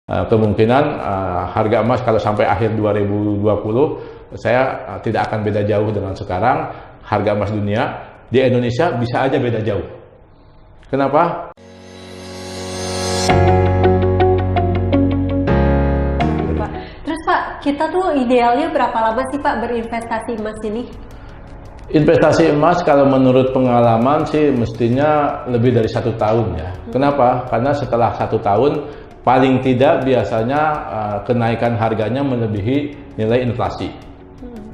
Kemungkinan harga emas kalau sampai akhir 2020 saya tidak akan beda jauh dengan sekarang. Harga emas dunia di Indonesia bisa aja beda jauh. Kenapa? Terus Pak, kita tuh idealnya berapa lama sih Pak berinvestasi emas ini? Investasi emas kalau menurut pengalaman sih mestinya lebih dari 1 tahun ya. Kenapa? Karena setelah 1 tahun paling tidak biasanya kenaikan harganya melebihi nilai inflasi.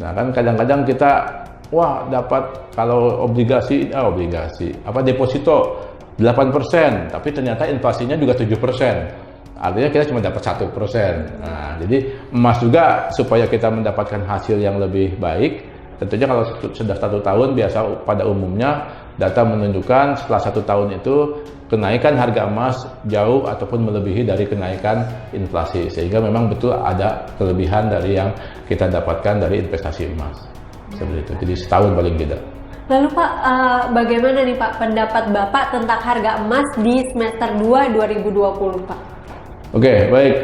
Nah kan kadang-kadang kita dapat kalau obligasi deposito 8%, tapi ternyata inflasinya juga 7%. Artinya kita cuma dapat 1%. Nah, jadi emas juga supaya kita mendapatkan hasil yang lebih baik. Tentunya kalau sudah 1 tahun biasa pada umumnya data menunjukkan setelah 1 tahun itu kenaikan harga emas jauh ataupun melebihi dari kenaikan inflasi, sehingga memang betul ada kelebihan dari yang kita dapatkan dari investasi emas seperti itu. Jadi setahun paling tidak. Lalu Pak, bagaimana nih Pak pendapat Bapak tentang harga emas di semester 2 2020 Pak? Oke, baik.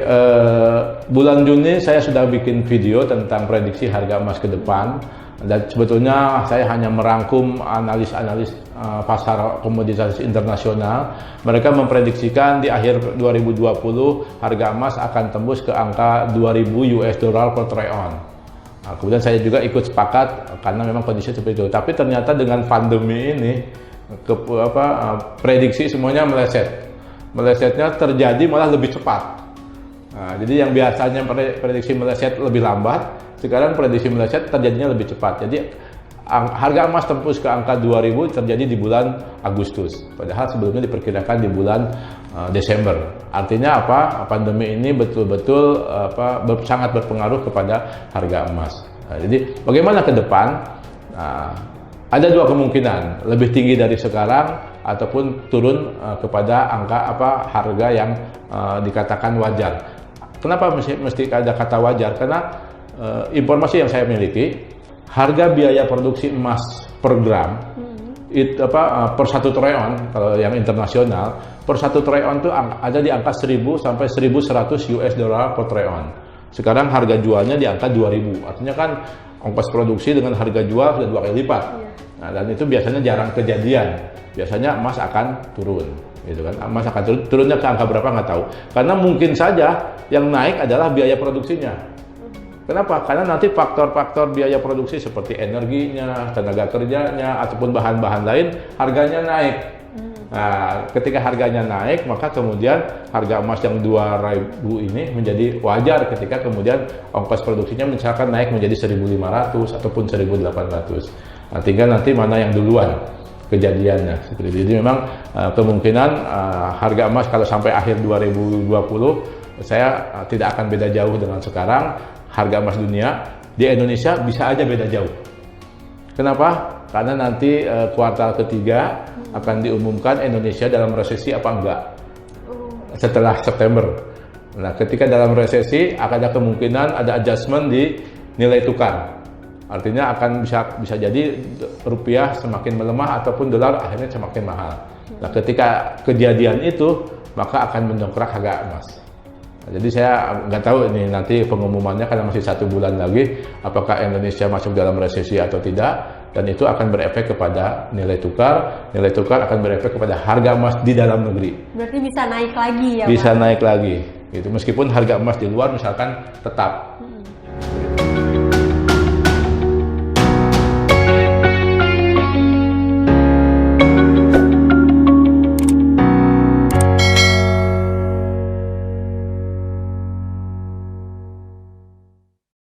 Bulan Juni saya sudah bikin video tentang prediksi harga emas ke depan. Dan sebetulnya saya hanya merangkum analis-analis pasar komoditas internasional. Mereka memprediksikan di akhir 2020 harga emas akan tembus ke angka 2.000 US dollar per troy ounce. Nah, kemudian saya juga ikut sepakat karena memang kondisi seperti itu. Tapi ternyata dengan pandemi ini prediksi semuanya meleset. Melesetnya terjadi malah lebih cepat. Nah, jadi yang biasanya prediksi meleset lebih lambat, sekarang prediksi meleset terjadinya lebih cepat. Jadi harga emas tembus ke angka 2.000 terjadi di bulan Agustus. Padahal sebelumnya diperkirakan di bulan Desember. Artinya apa? Pandemi ini betul-betul sangat berpengaruh kepada harga emas. Nah, jadi bagaimana ke depan? Nah, ada 2 kemungkinan, lebih tinggi dari sekarang ataupun turun kepada angka harga yang dikatakan wajar. Kenapa mesti ada kata wajar? Karena informasi yang saya miliki, harga biaya produksi emas per gram per 1 troy ounce kalau yang internasional, per 1 troy ounce itu ada di angka 1.000 sampai 1.100 US dollar per troy ounce. Sekarang harga jualnya di angka 2.000. Artinya kan ongkos produksi dengan harga jual sudah 2 kali lipat. Nah, dan itu biasanya jarang kejadian. Biasanya emas akan turun, gitu kan? Emas akan turunnya ke angka berapa nggak tahu. Karena mungkin saja yang naik adalah biaya produksinya. Kenapa? Karena nanti faktor-faktor biaya produksi seperti energinya, tenaga kerjanya, ataupun bahan-bahan lain harganya naik. Nah, ketika harganya naik, maka kemudian harga emas yang 2.000 ini menjadi wajar ketika kemudian ongkos produksinya misalkan naik menjadi 1.500 ataupun 1.800. Nah, tinggal nanti mana yang duluan kejadiannya. Jadi memang kemungkinan harga emas kalau sampai akhir 2020 saya tidak akan beda jauh dengan sekarang. Harga emas dunia di Indonesia bisa aja beda jauh. Kenapa? Karena nanti kuartal ketiga akan diumumkan Indonesia dalam resesi apa enggak setelah September. Nah, ketika dalam resesi akan ada kemungkinan ada adjustment di nilai tukar. Artinya akan bisa jadi rupiah semakin melemah ataupun dolar akhirnya semakin mahal. Nah, ketika kejadian itu maka akan mendongkrak harga emas. Nah, jadi saya nggak tahu ini nanti pengumumannya karena masih 1 bulan lagi apakah Indonesia masuk dalam resesi atau tidak, dan itu akan berefek kepada nilai tukar. Nilai tukar akan berefek kepada harga emas di dalam negeri. Berarti bisa naik lagi ya Pak? Bisa naik lagi. Gitu. Meskipun harga emas di luar misalkan tetap.